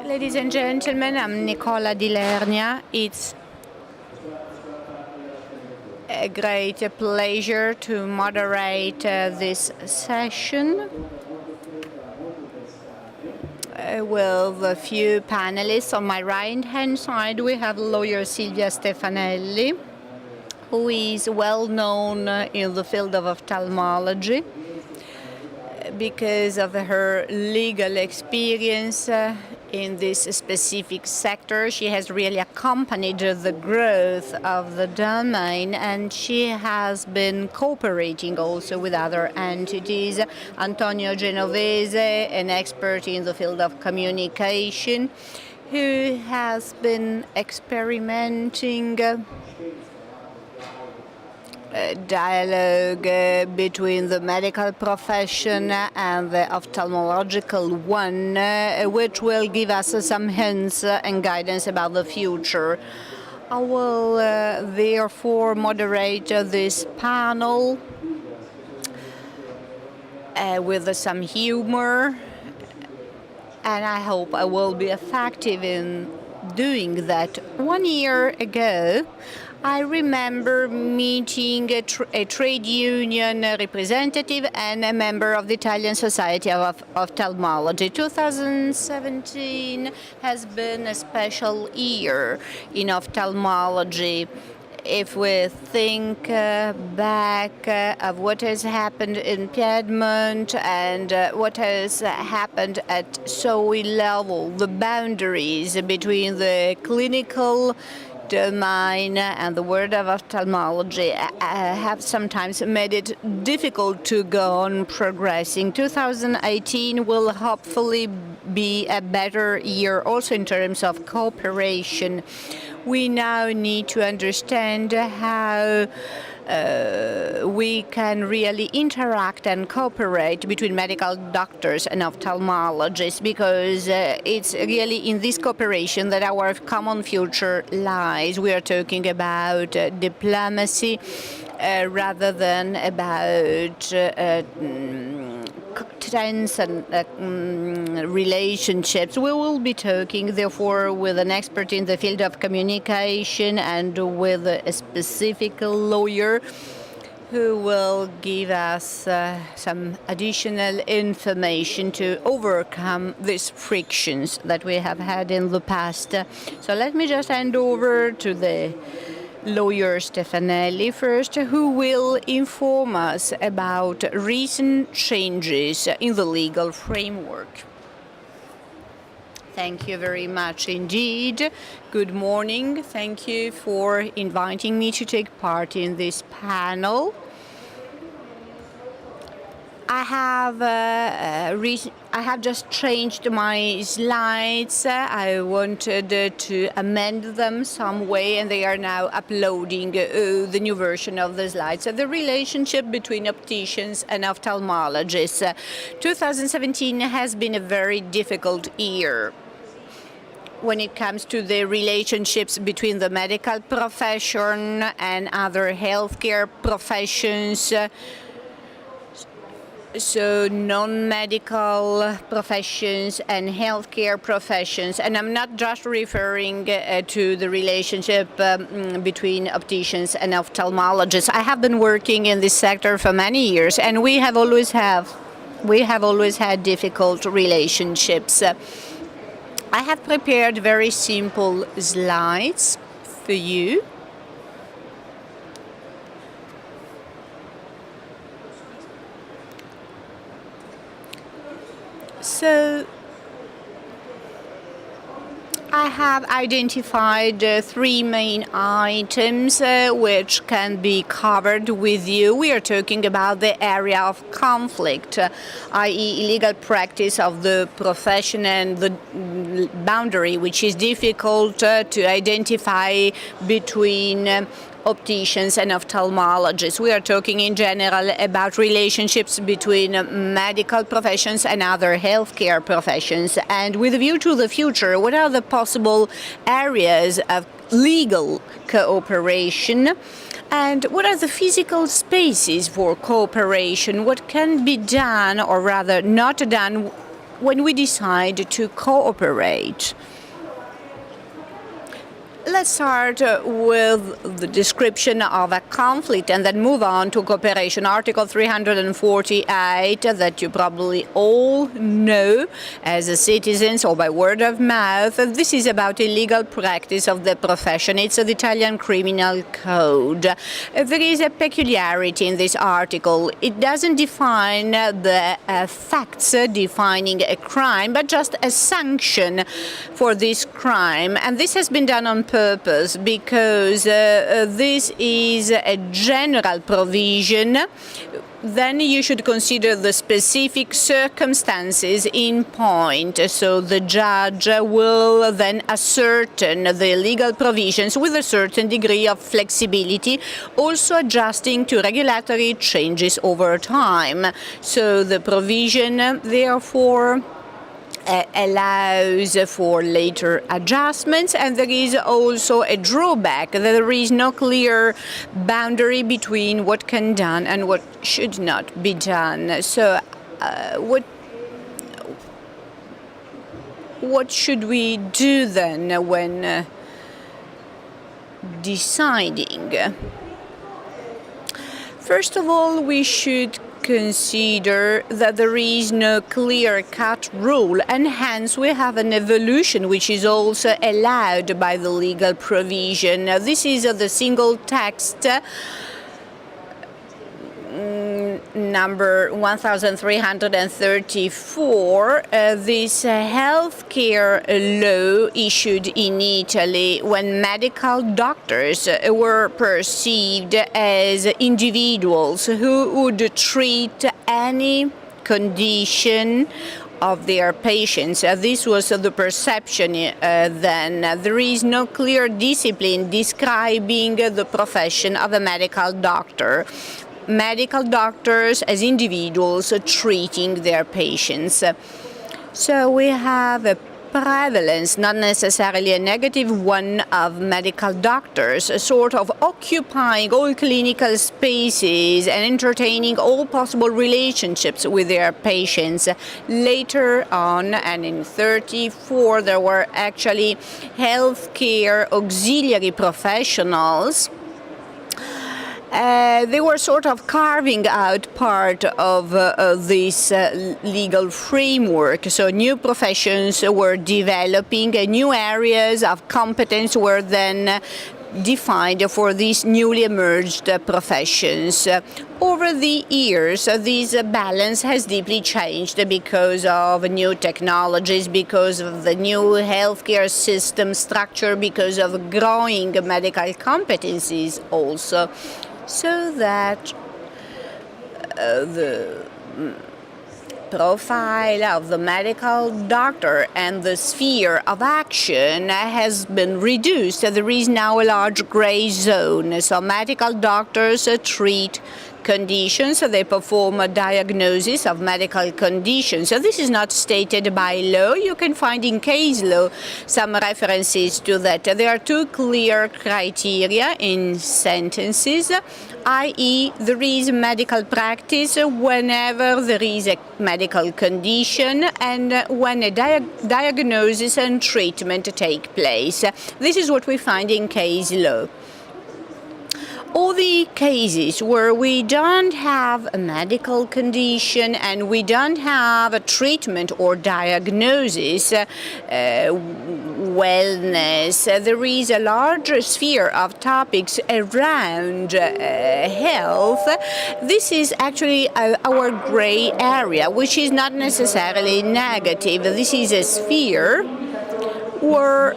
Ladies and gentlemen, I'm Nicola Di Lernia. It's a great pleasure to moderate this session with a few panelists. On my right-hand side, we have lawyer Silvia Stefanelli, who is well known in the field of ophthalmology because of her legal experience in this specific sector. She has really accompanied the growth of the domain, and she has been cooperating also with other entities. Antonio Genovesi, an expert in the field of communication, who has been experimenting dialogue between the medical profession and the ophthalmological one, which will give us some hints and guidance about the future. I will therefore moderate this panel with some humor, and I hope I will be effective in doing that. 1 year ago, I remember meeting a trade union representative and a member of the Italian Society of Ophthalmology. 2017 has been a special year in ophthalmology. If we think back of what has happened in Piedmont and what has happened at SOE level, the boundaries between the clinical domain and the world of ophthalmology have sometimes made it difficult to go on progressing. 2018 will hopefully be a better year also in terms of cooperation. We now need to understand how we can really interact and cooperate between medical doctors and ophthalmologists, because it's really in this cooperation that our common future lies. We are talking about diplomacy rather than about tense and relationships. We will be talking, therefore, with an expert in the field of communication and with a specific lawyer who will give us some additional information to overcome these frictions that we have had in the past. So let me just hand over to the lawyer Stefanelli first, who will inform us about recent changes in the legal framework. Thank you very much indeed. Good morning. Thank you for inviting me to take part in this panel. I have just changed my slides. I wanted to amend them some way, and they are now uploading the new version of the slides. So the relationship between opticians and ophthalmologists. 2017 has been a very difficult year when it comes to the relationships between the medical profession and other healthcare professions. So non-medical professions and healthcare professions. And I'm not just referring to the relationship between opticians and ophthalmologists. I have been working in this sector for many years, and we have always had difficult relationships. I have prepared very simple slides for you. So I have identified three main items which can be covered with you. We are talking about the area of conflict, i.e. illegal practice of the profession and the boundary, which is difficult to identify between opticians and ophthalmologists. We are talking in general about relationships between medical professions and other healthcare professions. And with a view to the future, what are the possible areas of legal cooperation? And what are the physical spaces for cooperation? What can be done, or rather not done, when we decide to cooperate. Let's start with the description of a conflict and then move on to cooperation. Article 348 that you probably all know as citizens or by word of mouth. This is about illegal practice of the profession. It's the Italian Criminal Code. There is a peculiarity in this article. It doesn't define the facts defining a crime, but just a sanction for this crime. And this has been done on purpose because this is a general provision. Then you should consider the specific circumstances in point. So the judge will then ascertain the legal provisions with a certain degree of flexibility, also adjusting to regulatory changes over time. So the provision, therefore, allows for later adjustments, and there is also a drawback. There is no clear boundary between what can be done and what should not be done. So what should we do then when deciding? First of all, we should consider that there is no clear-cut rule, and hence we have an evolution which is also allowed by the legal provision. This is the single text number 1334, this healthcare law issued in Italy when medical doctors were perceived as individuals who would treat any condition of their patients. This was the perception then. There is no clear discipline describing the profession of a medical doctor. Medical doctors as individuals treating their patients. So we have a prevalence, not necessarily a negative one, of medical doctors sort of occupying all clinical spaces and entertaining all possible relationships with their patients. Later on, and in 34, there were actually healthcare auxiliary professionals. They were sort of carving out part of this legal framework. So new professions were developing, new areas of competence were then defined for these newly emerged professions. Over the years, this balance has deeply changed because of new technologies, because of the new healthcare system structure, because of growing medical competencies also. So that the profile of the medical doctor and the sphere of action has been reduced. There is now a large gray zone. So medical doctors treat conditions, so they perform a diagnosis of medical conditions. So this is not stated by law. You can find in case law some references to that. There are two clear criteria in sentences, i.e. there is medical practice whenever there is a medical condition and when a diagnosis and treatment take place. This is what we find in case law. All the cases where we don't have a medical condition and we don't have a treatment or diagnosis, wellness, there is a larger sphere of topics around health. This is actually our gray area, which is not necessarily negative. This is a sphere where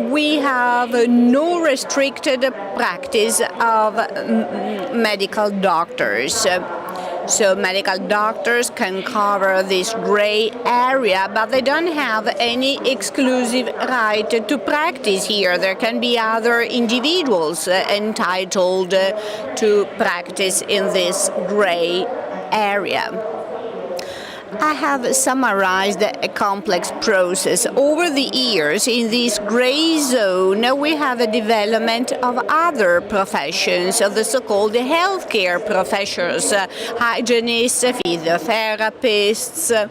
we have no restricted practice of medical doctors. So medical doctors can cover this gray area, but they don't have any exclusive right to practice here. There can be other individuals entitled to practice in this gray area. I have summarized a complex process. Over the years, in this gray zone, we have a development of other professions, of the so-called healthcare professions, hygienists, physiotherapists,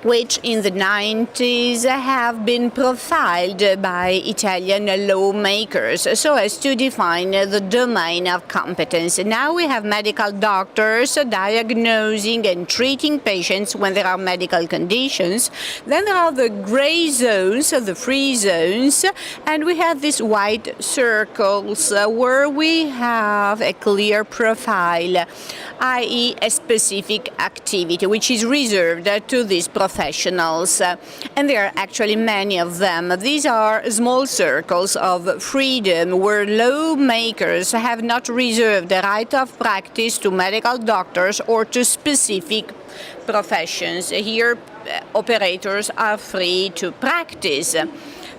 which in the 90s have been profiled by Italian lawmakers so as to define the domain of competence. Now we have medical doctors diagnosing and treating patients when there are medical conditions. Then there are the gray zones, the free zones, and we have these white circles where we have a clear profile, i.e. a specific activity which is reserved to these professionals, and there are actually many of them. These are small circles of freedom where lawmakers have not reserved the right of practice to medical doctors or to specific professions. Here, operators are free to practice.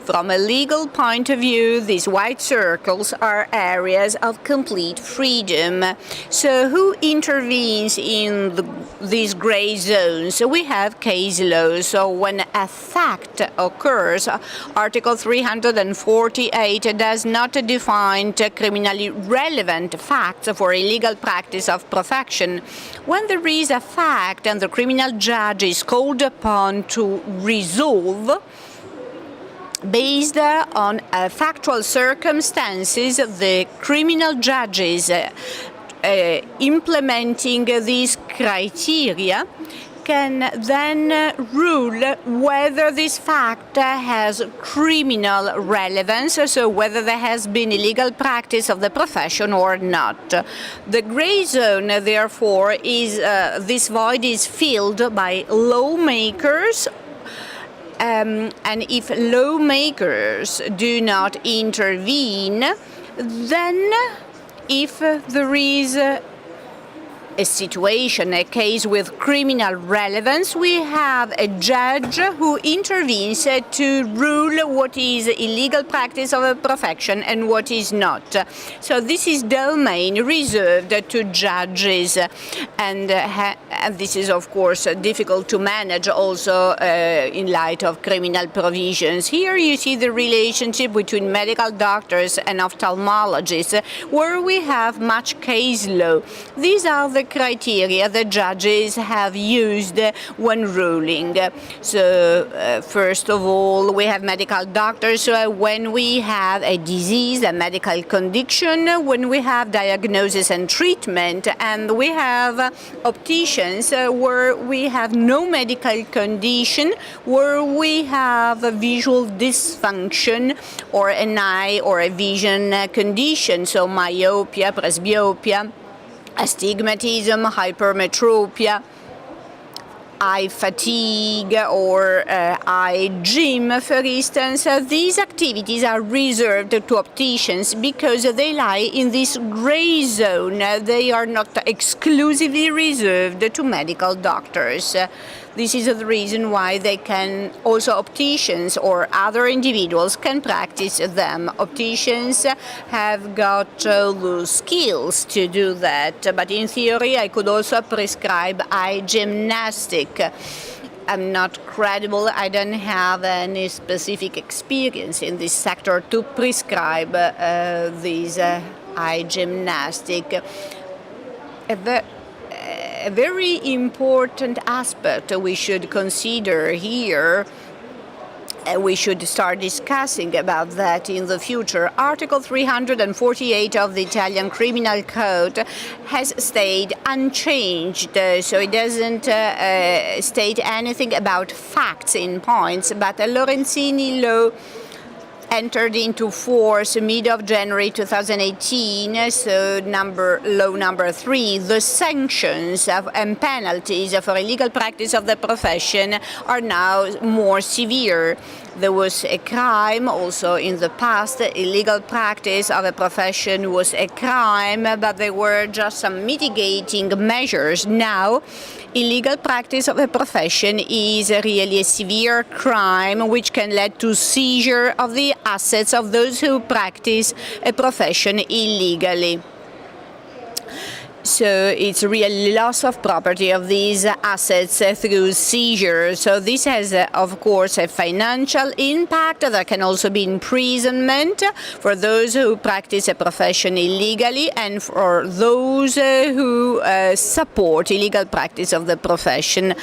From a legal point of view, these white circles are areas of complete freedom. So who intervenes in these gray zones? We have case law. So when a fact occurs, Article 348 does not define criminally relevant facts for illegal practice of profession. When there is a fact and the criminal judge is called upon to resolve, based on factual circumstances, the criminal judges implementing these criteria can then rule whether this fact has criminal relevance, so whether there has been illegal practice of the profession or not. The gray zone, therefore, is this void is filled by lawmakers. And if lawmakers do not intervene, then if there is a situation, a case with criminal relevance, we have a judge who intervenes to rule what is illegal practice of a profession and what is not. So this is domain reserved to judges, and this is of course difficult to manage also in light of criminal provisions. Here you see the relationship between medical doctors and ophthalmologists, where we have much case law. These are the criteria the judges have used when ruling. So first of all, we have medical doctors when we have a disease, a medical condition, when we have diagnosis and treatment, and we have opticians where we have no medical condition, where we have a visual dysfunction or an eye or a vision condition, so myopia, presbyopia, astigmatism, hypermetropia, eye fatigue, or eye gym, for instance. These activities are reserved to opticians because they lie in this gray zone. They are not exclusively reserved to medical doctors. This is the reason why they can also opticians or other individuals can practice them. Opticians have got the skills to do that, but in theory I could also prescribe eye gymnastic. I'm not credible. I don't have any specific experience in this sector to prescribe these eye gymnastic. A very important aspect we should consider here, we should start discussing about that in the future. Article 348 of the Italian Criminal Code has stayed unchanged, so it doesn't state anything about facts in points, but the Lorenzini law entered into force mid of January 2018, so law number 3. The sanctions and penalties for illegal practice of the profession are now more severe. There was a crime also in the past. Illegal practice of a profession was a crime, but there were just some mitigating measures. Now, illegal practice of a profession is really a severe crime which can lead to seizure of the assets of those who practice a profession illegally. So it's really loss of property of these assets through seizure. So this has, of course, a financial impact. There can also be imprisonment for those who practice a profession illegally and for those who support illegal practice of the profession.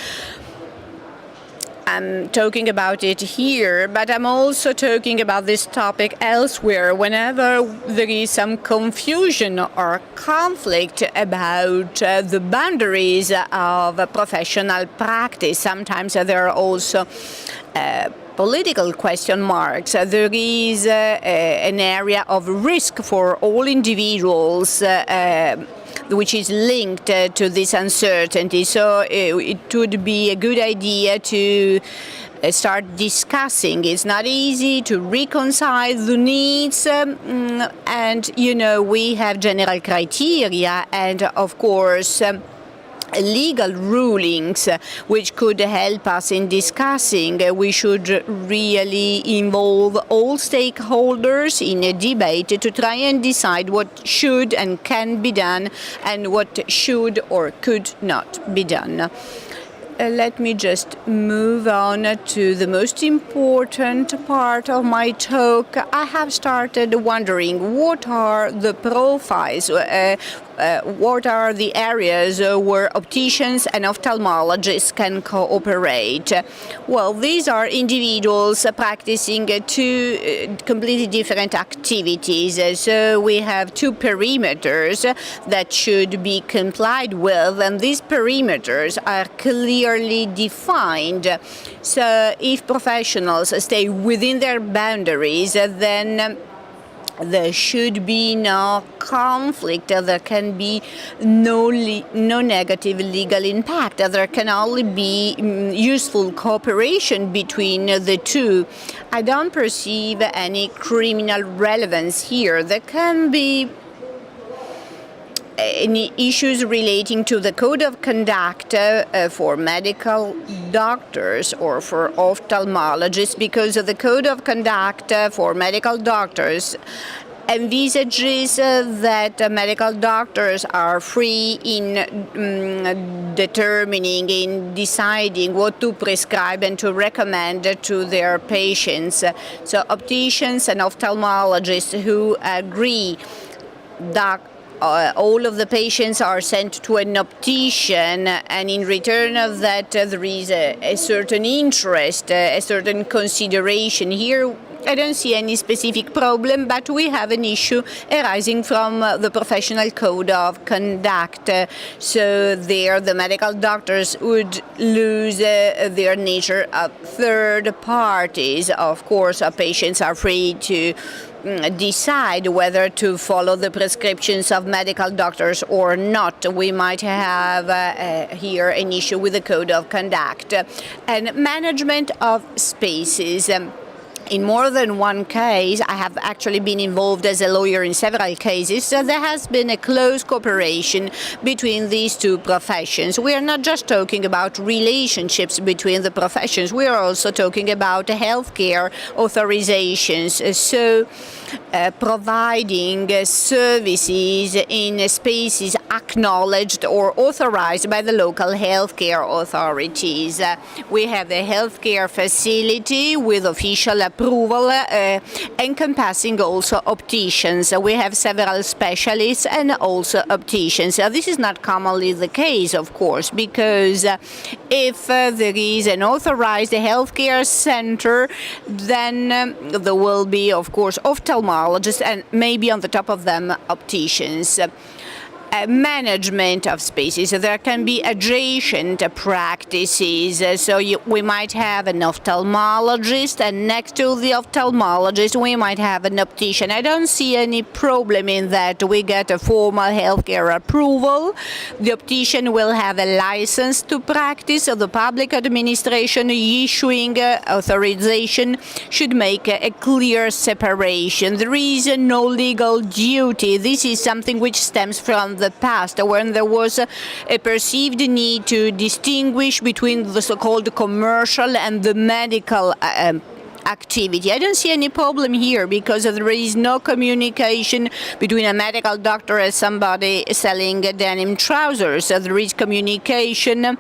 I'm talking about it here, but I'm also talking about this topic elsewhere. Whenever there is some confusion or conflict about the boundaries of professional practice, sometimes there are also political question marks. There is an area of risk for all individuals which is linked to this uncertainty. So it would be a good idea to start discussing. It's not easy to reconcile the needs, and we have general criteria and of course legal rulings which could help us in discussing. We should really involve all stakeholders in a debate to try and decide what should and can be done and what should or could not be done. Let me just move on to the most important part of my talk. I have started wondering what are the profiles, what are the areas where opticians and ophthalmologists can cooperate. Well, these are individuals practicing two completely different activities. So we have two perimeters that should be complied with, and these perimeters are clearly defined. So if professionals stay within their boundaries, then there should be no conflict. There can be no negative legal impact. There can only be useful cooperation between the two. I don't perceive any criminal relevance here. There can be any issues relating to the code of conduct for medical doctors or for ophthalmologists, because the code of conduct for medical doctors envisages that medical doctors are free in determining, in deciding what to prescribe and to recommend to their patients. So opticians and ophthalmologists who agree that all of the patients are sent to an optician, and in return of that there is a certain interest, a certain consideration. Here I don't see any specific problem, but we have an issue arising from the professional code of conduct. So there the medical doctors would lose their nature of third parties. Of course, patients are free to decide whether to follow the prescriptions of medical doctors or not. We might have here an issue with the code of conduct. And management of spaces. In more than one case, I have actually been involved as a lawyer in several cases, so there has been a close cooperation between these two professions. We are not just talking about relationships between the professions, we are also talking about healthcare authorizations. So providing services in spaces acknowledged or authorized by the local healthcare authorities. We have a healthcare facility with official approval encompassing also opticians. We have several specialists and also opticians. This is not commonly the case, of course, because if there is an authorized healthcare center, then there will be, of course, ophthalmologists and maybe on the top of them opticians. Management of spaces. There can be adjacent practices. So we might have an ophthalmologist, and next to the ophthalmologist we might have an optician. I don't see any problem in that. We get a formal healthcare approval. The optician will have a license to practice. So the public administration issuing authorization should make a clear separation. There is no legal duty. This is something which stems from the past, when there was a perceived need to distinguish between the so-called commercial and the medical activity. I don't see any problem here because there is no communication between a medical doctor and somebody selling denim trousers. There is communication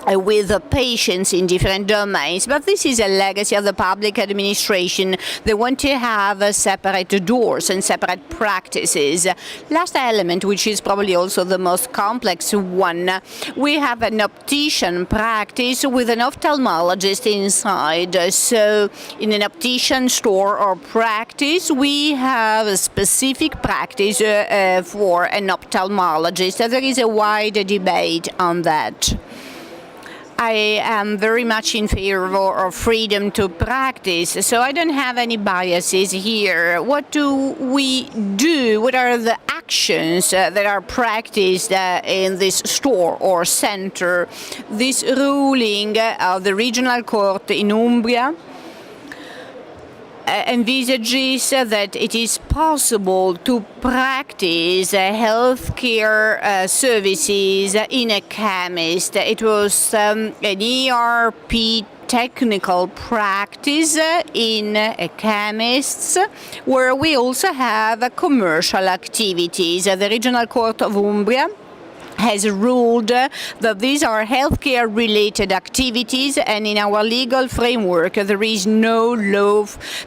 with the patients in different domains, but this is a legacy of the public administration. They want to have separate doors and separate practices. Last element, which is probably also the most complex one, we have an optician practice with an ophthalmologist inside. So in an optician store or practice, we have a specific practice for an ophthalmologist. There is a wide debate on that. I am very much in favor of freedom to practice, so I don't have any biases here. What do we do? What are the actions that are practiced in this store or center? This ruling of the regional court in Umbria envisages that it is possible to practice healthcare services in a chemist. It was an ERP technical practice in a chemist, where we also have commercial activities. The Regional Court of Umbria has ruled that these are healthcare-related activities, and in our legal framework there is no law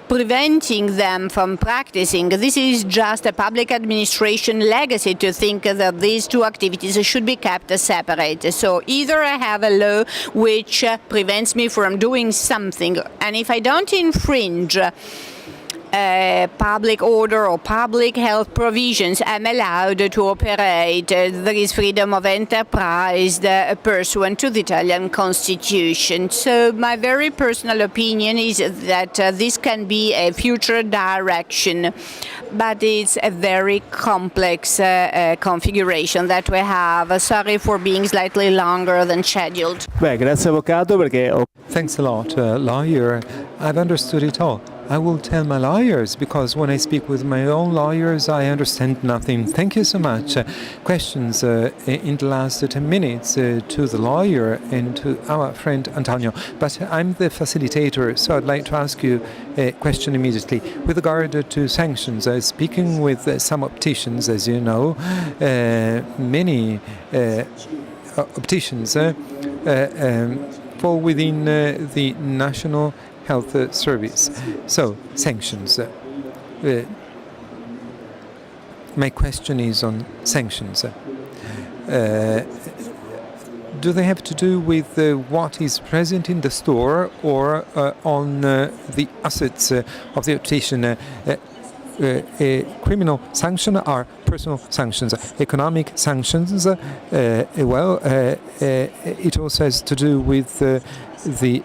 preventing them from practicing. This is just a public administration legacy to think that these two activities should be kept separate. So either I have a law which prevents me from doing something, and if I don't infringe public order or public health provisions, I'm allowed to operate. There is freedom of enterprise pursuant to the Italian Constitution. So my very personal opinion is that this can be a future direction, but it's a very complex configuration that we have. Sorry for being slightly longer than scheduled. Beh, grazie avvocato perché Thanks a lot, lawyer. I've understood it all. I will tell my lawyers, because when I speak with my own lawyers, I understand nothing. Thank you so much. Questions in the last 10 minutes to the lawyer and to our friend Antonio. But I'm the facilitator, so I'd like to ask you a question immediately. With regard to sanctions, speaking with some opticians, as you know, many opticians fall within the National Health Service. So, sanctions. My question is on sanctions. Do they have to do with what is present in the store or on the assets of the optician? A criminal sanction are personal sanctions. Economic sanctions, it also has to do with the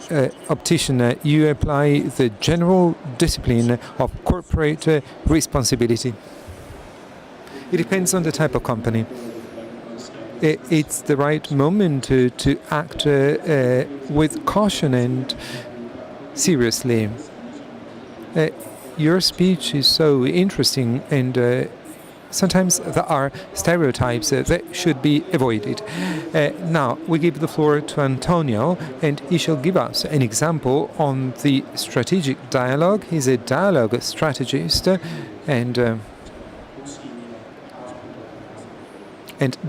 optician. You apply the general discipline of corporate responsibility. It depends on the type of company. It's the right moment to act with caution and seriously. Your speech is so interesting, and sometimes there are stereotypes that should be avoided. Now, we give the floor to Antonio, and he shall give us an example on the strategic dialogue. He's a dialogue strategist, and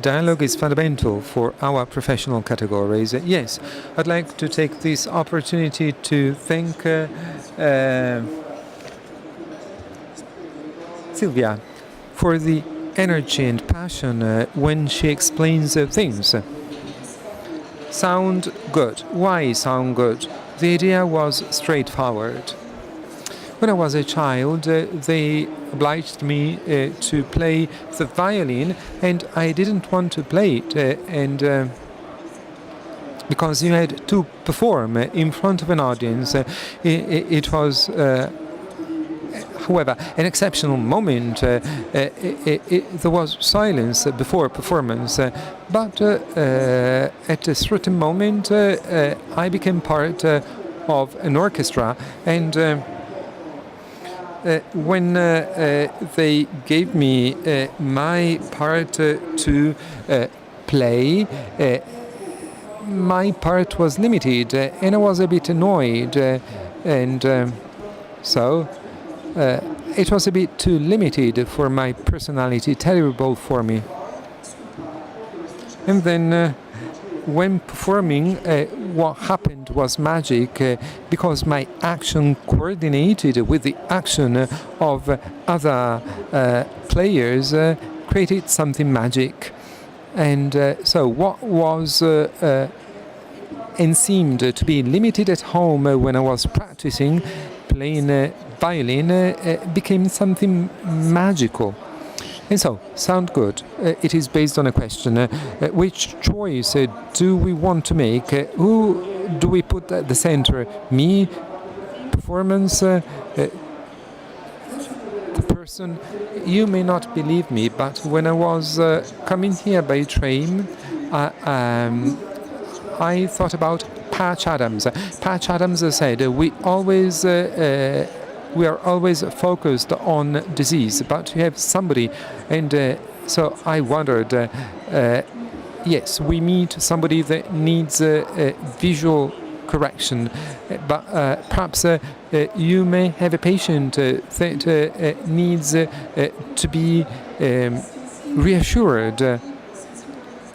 dialogue is fundamental for our professional categories. Yes, I'd like to take this opportunity to thank Silvia for the energy and passion when she explains things. Sound good. Why sound good? The idea was straightforward. When I was a child, they obliged me to play the violin, and I didn't want to play it, and because you had to perform in front of an audience, it was however, an exceptional moment. There was silence before performance, but at a certain moment I became part of an orchestra, and when they gave me my part to play, my part was limited, and I was a bit annoyed. And so it was a bit too limited for my personality, terrible for me. And then when performing, what happened was magic because my action coordinated with the action of other players created something magic. And so what was and seemed to be limited at home when I was practicing playing violin became something magical. And so, sound good. It is based on a question. Which choice do we want to make? Who do we put at the center? Me? Performance? The person? You may not believe me, but when I was coming here by train, I thought about Patch Adams. Patch Adams said, we are always focused on disease, but you have somebody, and so I wondered, yes, we meet somebody that needs visual correction, but perhaps you may have a patient that needs to be reassured.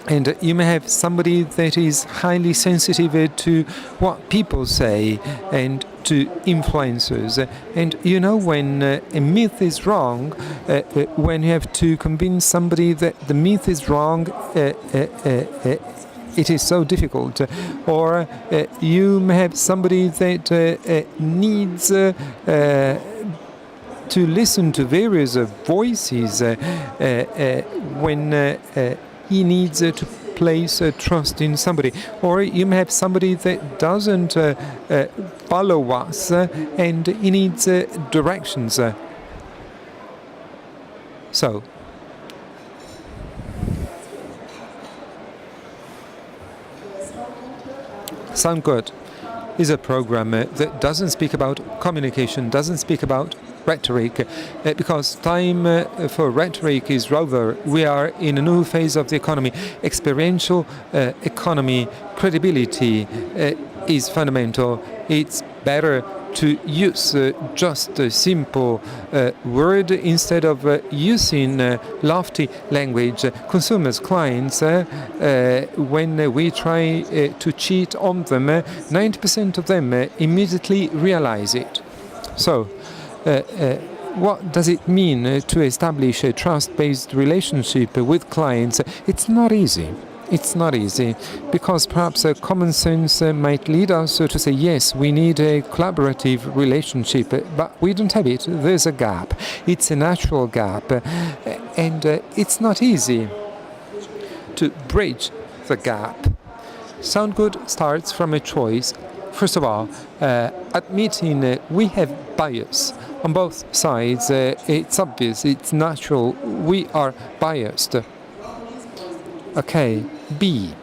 And you may have somebody that is highly sensitive to what people say and to influencers. And you know, when a myth is wrong, when you have to convince somebody that the myth is wrong, it is so difficult. Or you may have somebody that needs to listen to various voices when he needs to place trust in somebody. Or you may have somebody that doesn't follow us and he needs directions. So, Sound Good is a program that doesn't speak about communication, doesn't speak about rhetoric, because time for rhetoric is over. We are in a new phase of the economy. Experiential economy, credibility is fundamental. It's better to use just a simple word instead of using lofty language. Consumers, clients, when we try to cheat on them, 90% of them immediately realize it. So, what does it mean to establish a trust-based relationship with clients? It's not easy. It's not easy, because perhaps common sense might lead us to say, yes, we need a collaborative relationship, but we don't have it. There's a gap. It's a natural gap, and it's not easy to bridge the gap. Sound Good starts from a choice. First of all, admitting we have bias on both sides. It's obvious, it's natural. We are biased. Okay, B.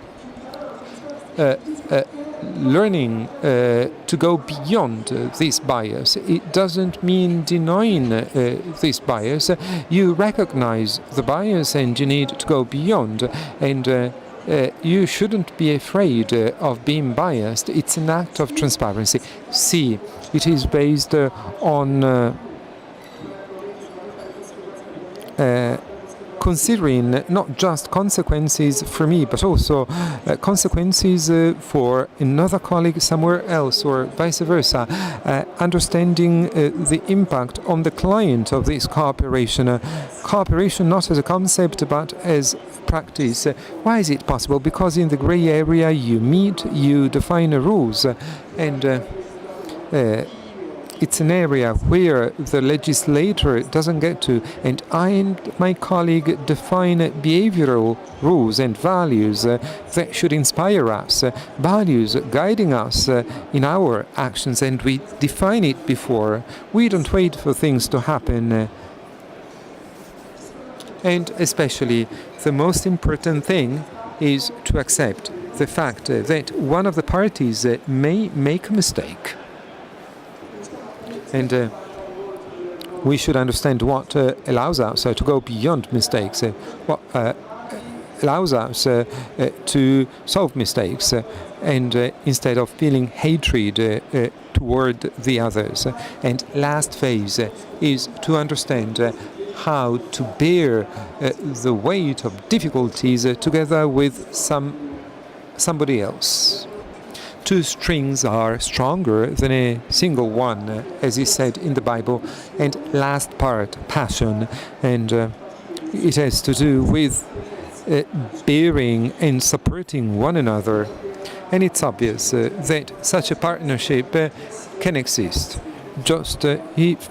Learning to go beyond this bias. It doesn't mean denying this bias. You recognize the bias and you need to go beyond. And you shouldn't be afraid of being biased. It's an act of transparency. C. It is based on considering not just consequences for me, but also consequences for another colleague somewhere else, or vice versa. Understanding the impact on the client of this cooperation. Cooperation not as a concept, but as practice. Why is it possible? Because in the gray area you meet, you define rules, and it's an area where the legislator doesn't get to, and I and my colleague define behavioral rules and values that should inspire us, values guiding us in our actions, and we define it before. We don't wait for things to happen. And especially, the most important thing is to accept the fact that one of the parties may make a mistake. And we should understand what allows us to go beyond mistakes, what allows us to solve mistakes. and instead of feeling hatred toward the others. And last phase is to understand how to bear the weight of difficulties together with somebody else. Two strings are stronger than a single one, as is said in the Bible. And last part, passion, and it has to do with bearing and supporting one another. And it's obvious that such a partnership can exist just if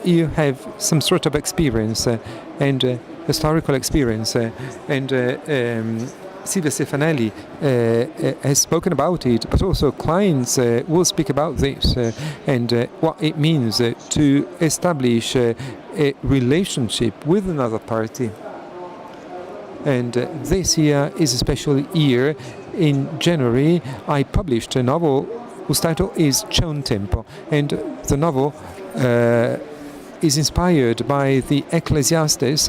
you have some sort of experience and historical experience. Silvia Stefanelli has spoken about it, but also clients will speak about this and what it means to establish a relationship with another party. And this year is a special year. In January, I published a novel whose title is C'è un tempo, and the novel is inspired by the Ecclesiastes.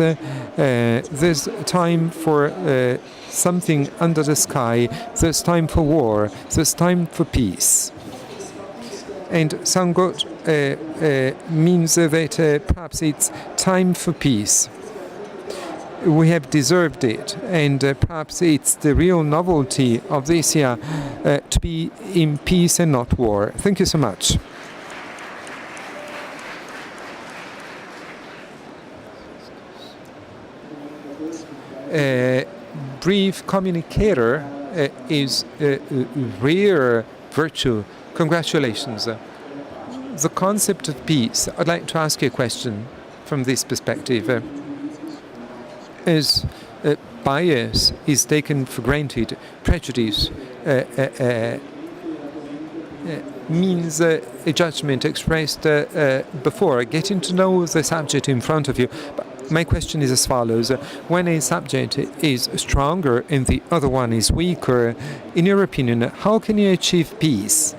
There's time for something under the sky, there's time for war, there's time for peace. And Sangot means that perhaps it's time for peace. We have deserved it, and perhaps it's the real novelty of this year to be in peace and not war. Thank you so much. Brief communicator is a rare virtue. Congratulations. The concept of peace, I'd like to ask you a question from this perspective. As bias is taken for granted, prejudice means a judgment expressed before getting to know the subject in front of you. But my question is as follows. When a subject is stronger and the other one is weaker, in your opinion, how can you achieve peace?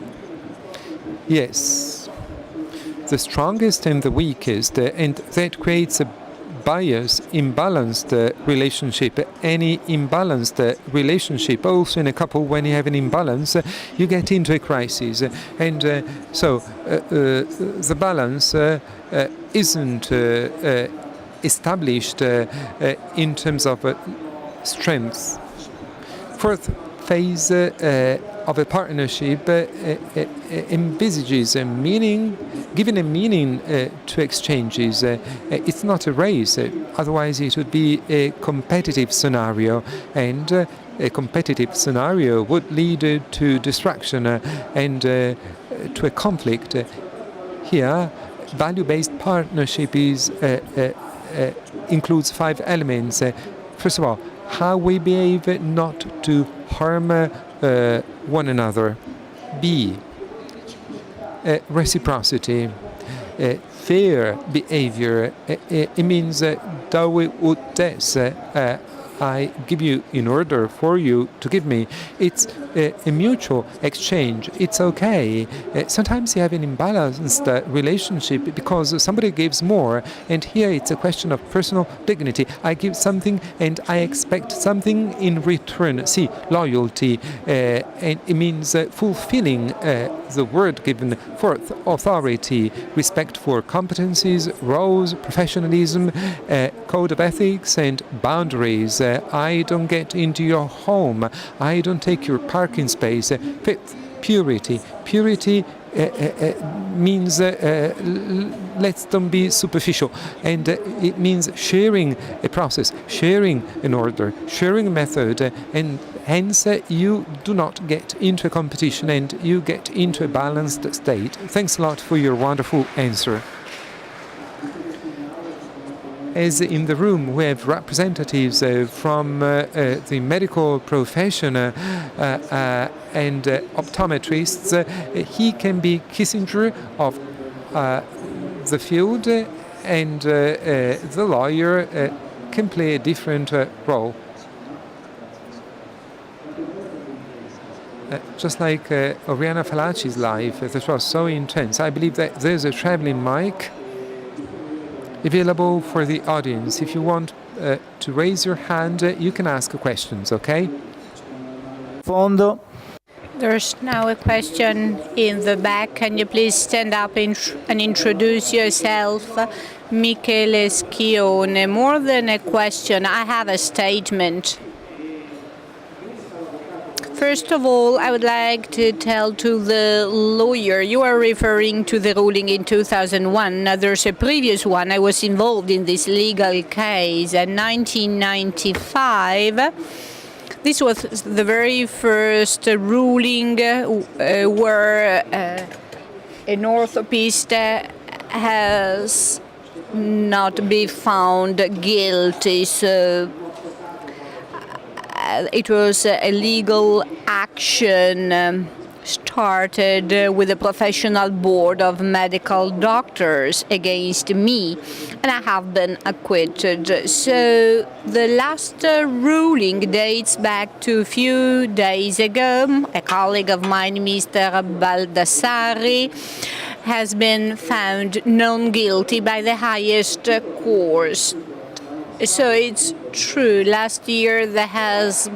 Yes, the strongest and the weakest, and that creates a bias, imbalanced relationship. Any imbalanced relationship, also in a couple, when you have an imbalance, you get into a crisis. And so the balance isn't established in terms of strength. Fourth phase of a partnership envisages a meaning, giving a meaning to exchanges. It's not a race, otherwise it would be a competitive scenario, and a competitive scenario would lead to distraction and to a conflict. Here, value-based partnership includes 5 elements. First of all, how we behave not to harm one another. B, reciprocity. Fair behavior. It means dawe ut des. I give you in order for you to give me. It's a mutual exchange. It's okay. Sometimes you have an imbalanced relationship because somebody gives more, and here it's a question of personal dignity. I give something and I expect something in return. See, loyalty, and it means fulfilling the word given. Fourth, authority, respect for competencies, roles, professionalism, code of ethics, and boundaries. I don't get into your home. I don't take your parking space. Fifth, purity. Purity means let's don't be superficial, and it means sharing a process, sharing an order, sharing a method, and hence you do not get into a competition and you get into a balanced state. Thanks a lot for your wonderful answer. As in the room, we have representatives from the medical profession and optometrists. He can be Kissinger of the field, and the lawyer can play a different role. Just like Oriana Fallaci's life, that was so intense. I believe that there's a traveling mic available for the audience. If you want to raise your hand, you can ask questions, okay? Fondo. There's now a question in the back. Can you please stand up and introduce yourself? Michele Schione. More than a question, I have a statement. First of all, I would like to tell to the lawyer, you are referring to the ruling in 2001. Now, there's a previous one. I was involved in this legal case in 1995. This was the very first ruling where an orthopedist has not been found guilty. So it was a legal action started with a professional board of medical doctors against me, and I have been acquitted. So the last ruling dates back to a few days ago. A colleague of mine, Mr. Baldassari, has been found non-guilty by the highest court. So it's true, last year there has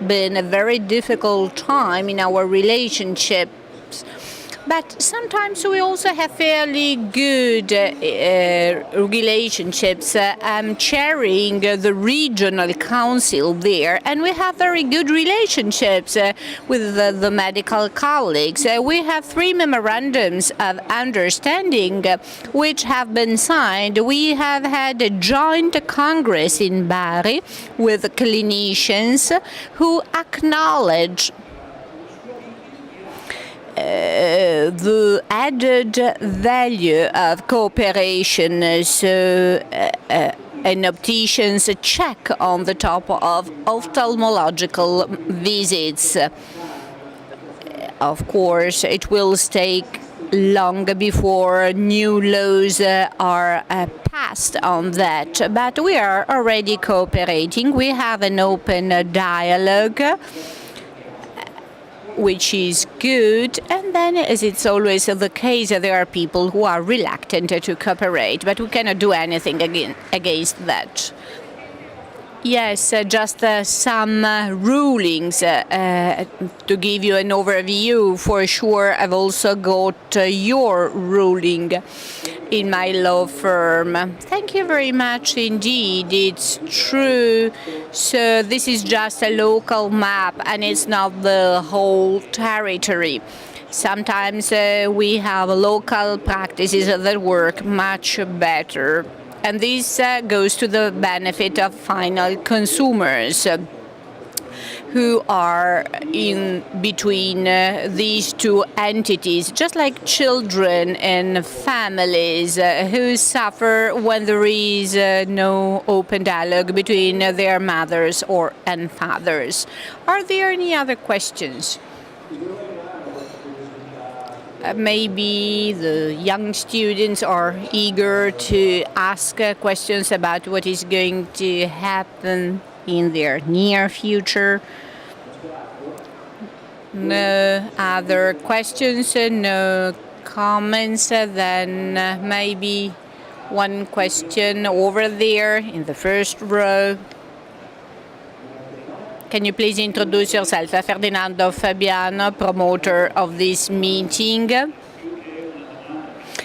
been a very difficult time in our relationships, but sometimes we also have fairly good relationships. I'm chairing the regional council there, and we have very good relationships with the medical colleagues. We have 3 memorandums of understanding which have been signed. We have had a joint congress in Bari with clinicians who acknowledge the added value of cooperation. So an optician's check on the top of ophthalmological visits. Of course, it will take long before new laws are passed on that, but we are already cooperating. We have an open dialogue, which is good, and then, as it's always the case, there are people who are reluctant to cooperate, but we cannot do anything against that. Yes, just some rulings to give you an overview. For sure, I've also got your ruling in my law firm. Thank you very much indeed. It's true. So this is just a local map, and it's not the whole territory. Sometimes we have local practices that work much better. And this goes to the benefit of final consumers who are in between these two entities, just like children and families who suffer when there is no open dialogue between their mothers and fathers. Are there any other questions? Maybe the young students are eager to ask questions about what is going to happen in their near future. No other questions, no comments, then maybe one question over there in the first row. Can you please introduce yourself? Ferdinando Fabiano, promoter of this meeting.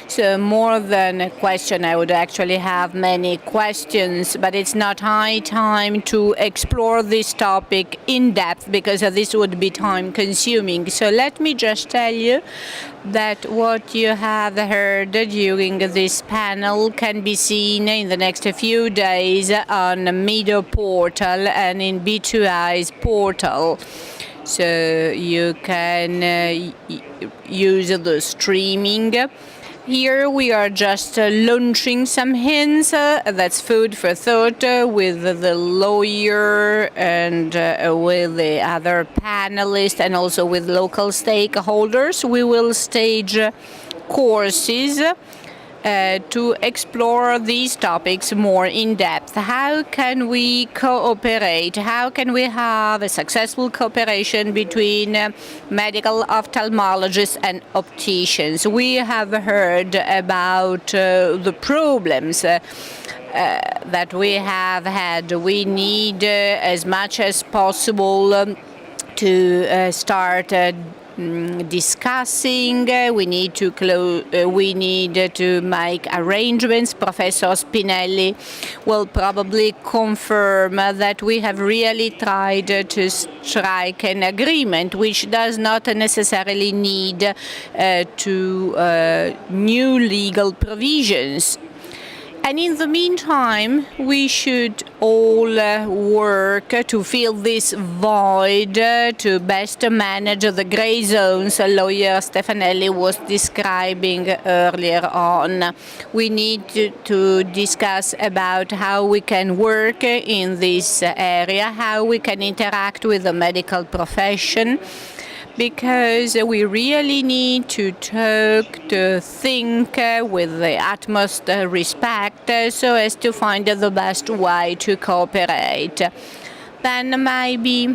So more than a question, I would actually have many questions, but it's not high time to explore this topic in depth because this would be time consuming. So let me just tell you that what you have heard during this panel can be seen in the next few days on Mido portal and in B2I's portal. So you can use the streaming. Here we are just launching some hints. That's food for thought with the lawyer and with the other panelists and also with local stakeholders. We will stage courses to explore these topics more in depth. How can we cooperate? How can we have a successful cooperation between medical ophthalmologists and opticians? We have heard about the problems that we have had. We need as much as possible to start discussing. We need to make arrangements. Professor Spinelli will probably confirm that we have really tried to strike an agreement, which does not necessarily need new legal provisions. And in the meantime, we should all work to fill this void, to best manage the gray zones lawyer Stefanelli was describing earlier on. We need to discuss about how we can work in this area, how we can interact with the medical profession, because we really need to talk, to think with the utmost respect so as to find the best way to cooperate. Then maybe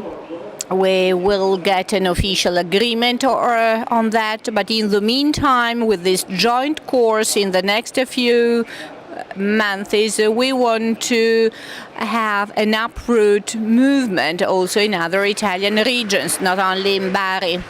we will get an official agreement on that, but in the meantime, with this joint course in the next few months, we want to have an uproot movement also in other Italian regions, not only in Bari.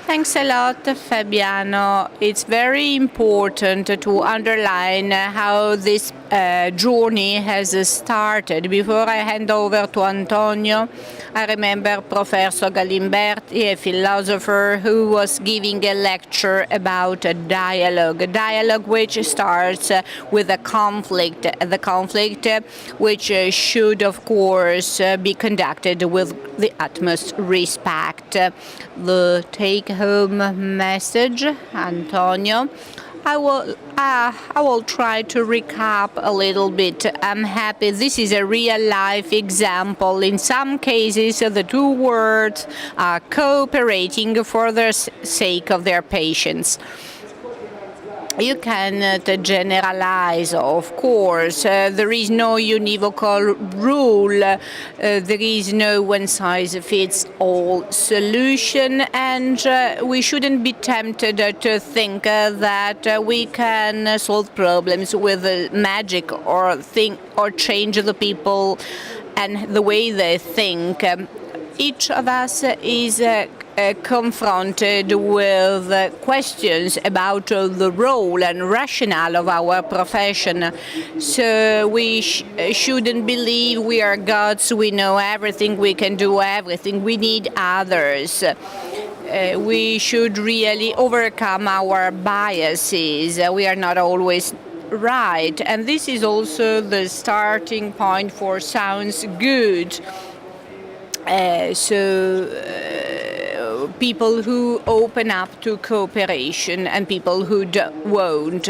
Thanks a lot, Fabiano. It's very important to underline how this journey has started. Before I hand over to Antonio, I remember Professor Galimberti, a philosopher, who was giving a lecture about a dialogue which starts with a conflict, the conflict which should, of course, be conducted with the utmost respect. The take-home message, Antonio. I will try to recap a little bit. I'm happy this is a real-life example. In some cases, the two words are cooperating for the sake of their patients. You cannot generalize, of course. There is no univocal rule. There is no one-size-fits-all solution, and we shouldn't be tempted to think that we can solve problems with magic or change the people and the way they think. Each of us is confronted with questions about the role and rationale of our profession. So we shouldn't believe we are gods, we know everything, we can do everything. We need others. We should really overcome our biases. We are not always right. And this is also the starting point for Sounds Good. People who open up to cooperation and people who won't.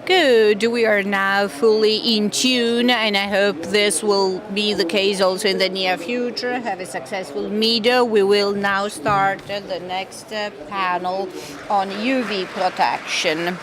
Good. We are now fully in tune, and I hope this will be the case also in the near future. Have a successful meeting. We will now start the next panel on UV protection.